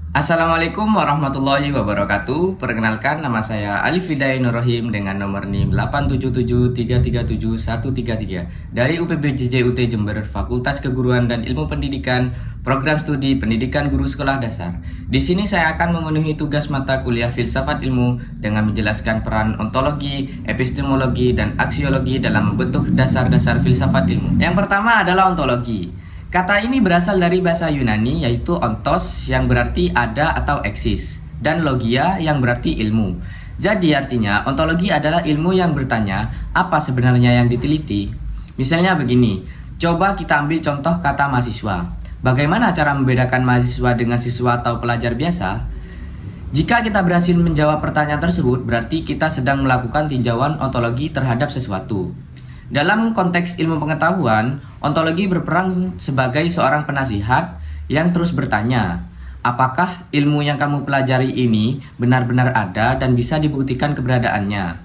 Assalamualaikum warahmatullahi wabarakatuh. Perkenalkan, nama saya Alif Hidayat Nur Rahim dengan nomor NIM 877333133 dari UPB JJUT Jember, Fakultas Keguruan dan Ilmu Pendidikan, Program Studi Pendidikan Guru Sekolah Dasar. Di sini saya akan memenuhi tugas mata kuliah Filsafat Ilmu dengan menjelaskan peran ontologi, epistemologi, dan aksiologi dalam membentuk dasar-dasar filsafat ilmu. Yang pertama adalah ontologi. Kata ini berasal dari bahasa Yunani, yaitu ontos yang berarti ada atau eksis, dan logia yang berarti ilmu. Jadi artinya ontologi adalah ilmu yang bertanya apa sebenarnya yang diteliti. Misalnya begini, coba kita ambil contoh kata mahasiswa. Bagaimana cara membedakan mahasiswa dengan siswa atau pelajar biasa? Jika kita berhasil menjawab pertanyaan tersebut, berarti kita sedang melakukan tinjauan ontologi terhadap sesuatu. Dalam konteks ilmu pengetahuan, ontologi berperan sebagai seorang penasihat yang terus bertanya, apakah ilmu yang kamu pelajari ini benar-benar ada dan bisa dibuktikan keberadaannya?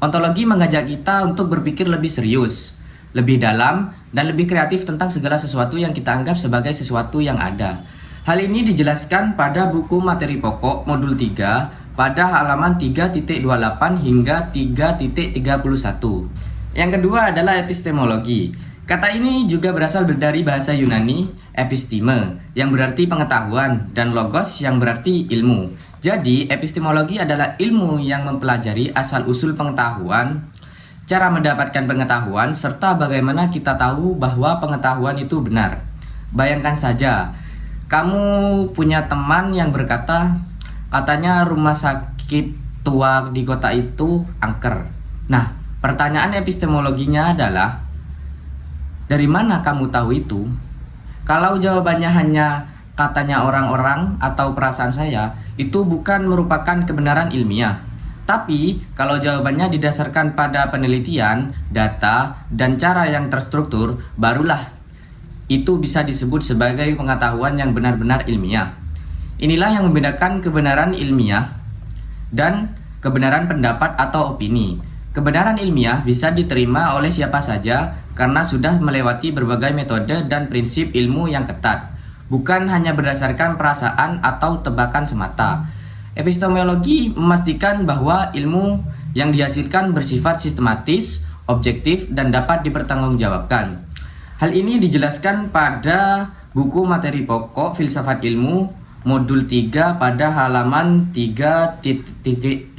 Ontologi mengajak kita untuk berpikir lebih serius, lebih dalam, dan lebih kreatif tentang segala sesuatu yang kita anggap sebagai sesuatu yang ada. Hal ini dijelaskan pada buku materi pokok modul 3 pada halaman 3.28 hingga 3.31. Yang kedua adalah epistemologi. Kata ini juga berasal dari bahasa Yunani episteme, yang berarti pengetahuan, dan logos yang berarti ilmu. Jadi, epistemologi adalah ilmu yang mempelajari asal-usul pengetahuan, cara mendapatkan pengetahuan, serta bagaimana kita tahu bahwa pengetahuan itu benar. Bayangkan saja, kamu punya teman yang berkata, katanya rumah sakit tua di kota itu angker. Nah, pertanyaan epistemologinya adalah, dari mana kamu tahu itu? Kalau jawabannya hanya katanya orang-orang atau perasaan saya, itu bukan merupakan kebenaran ilmiah. Tapi, kalau jawabannya didasarkan pada penelitian, data, dan cara yang terstruktur, barulah itu bisa disebut sebagai pengetahuan yang benar-benar ilmiah. Inilah yang membedakan kebenaran ilmiah dan kebenaran pendapat atau opini. Kebenaran ilmiah bisa diterima oleh siapa saja karena sudah melewati berbagai metode dan prinsip ilmu yang ketat, bukan hanya berdasarkan perasaan atau tebakan semata. Epistemologi memastikan bahwa ilmu yang dihasilkan bersifat sistematis, objektif, dan dapat dipertanggungjawabkan. Hal ini dijelaskan pada buku materi pokok Filsafat Ilmu modul 3 pada halaman 3.31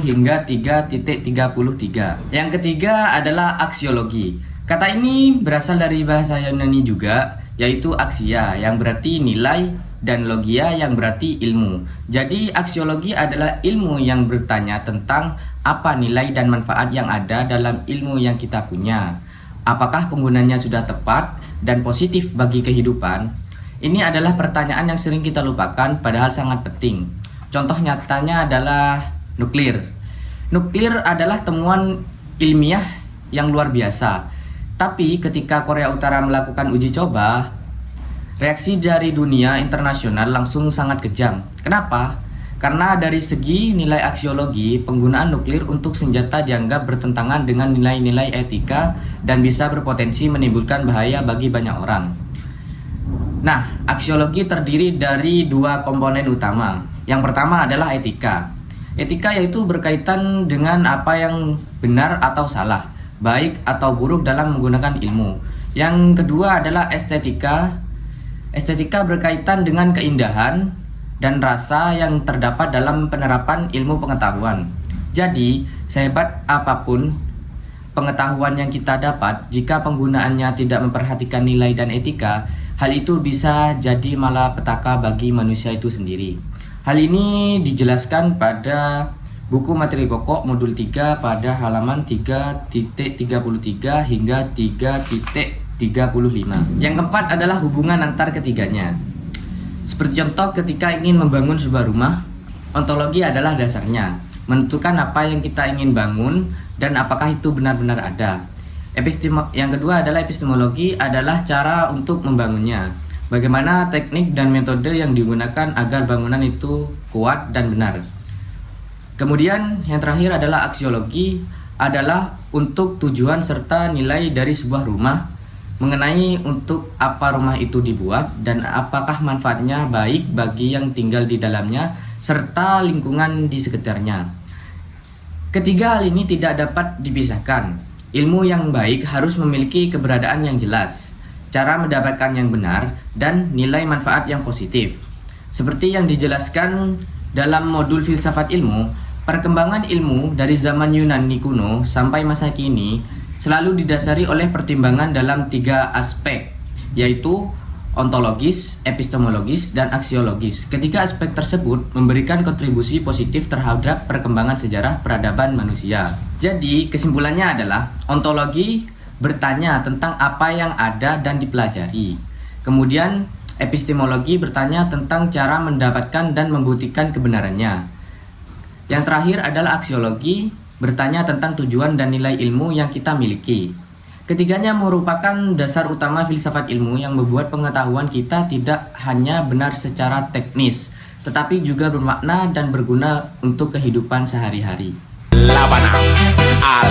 hingga 3.33. Yang ketiga adalah aksiologi. Kata ini berasal dari bahasa Yunani juga, yaitu aksia yang berarti nilai dan logia yang berarti ilmu. Jadi aksiologi adalah ilmu yang bertanya tentang apa nilai dan manfaat yang ada dalam ilmu yang kita punya. Apakah penggunanya sudah tepat dan positif bagi kehidupan? Ini adalah pertanyaan yang sering kita lupakan, padahal sangat penting. Contoh nyatanya adalah nuklir. Nuklir adalah temuan ilmiah yang luar biasa. Tapi ketika Korea Utara melakukan uji coba, reaksi dari dunia internasional langsung sangat kejam. Kenapa? Karena dari segi nilai aksiologi, penggunaan nuklir untuk senjata dianggap bertentangan dengan nilai-nilai etika dan bisa berpotensi menimbulkan bahaya bagi banyak orang. Nah, aksiologi terdiri dari dua komponen utama. Yang pertama adalah etika. Etika yaitu berkaitan dengan apa yang benar atau salah, baik atau buruk dalam menggunakan ilmu. Yang kedua adalah estetika. Estetika berkaitan dengan keindahan dan rasa yang terdapat dalam penerapan ilmu pengetahuan. Jadi, sehebat apapun pengetahuan yang kita dapat, jika penggunaannya tidak memperhatikan nilai dan etika, hal itu bisa jadi malapetaka bagi manusia itu sendiri. Hal ini dijelaskan pada buku materi pokok modul 3 pada halaman 3.33 hingga 3.35. Yang keempat adalah hubungan antar ketiganya. Seperti contoh ketika ingin membangun sebuah rumah, ontologi adalah dasarnya, menentukan apa yang kita ingin bangun dan apakah itu benar-benar ada. Yang kedua adalah epistemologi, adalah cara untuk membangunnya. Bagaimana teknik dan metode yang digunakan agar bangunan itu kuat dan benar. Kemudian yang terakhir adalah aksiologi, adalah untuk tujuan serta nilai dari sebuah rumah, mengenai untuk apa rumah itu dibuat dan apakah manfaatnya baik bagi yang tinggal di dalamnya serta lingkungan di sekitarnya. Ketiga hal ini tidak dapat dipisahkan. Ilmu yang baik harus memiliki keberadaan yang jelas, cara mendapatkan yang benar, dan nilai manfaat yang positif. Seperti yang dijelaskan dalam modul filsafat ilmu, perkembangan ilmu dari zaman Yunani kuno sampai masa kini selalu didasari oleh pertimbangan dalam 3 aspek, yaitu ontologis, epistemologis, dan aksiologis. Ketiga aspek tersebut memberikan kontribusi positif terhadap perkembangan sejarah peradaban manusia. Jadi, kesimpulannya adalah ontologi bertanya tentang apa yang ada dan dipelajari. Kemudian, epistemologi bertanya tentang cara mendapatkan dan membuktikan kebenarannya. Yang terakhir adalah aksiologi, bertanya tentang tujuan dan nilai ilmu yang kita miliki. Ketiganya merupakan dasar utama filsafat ilmu yang membuat pengetahuan kita tidak hanya benar secara teknis, tetapi juga bermakna dan berguna untuk kehidupan sehari-hari. Labana al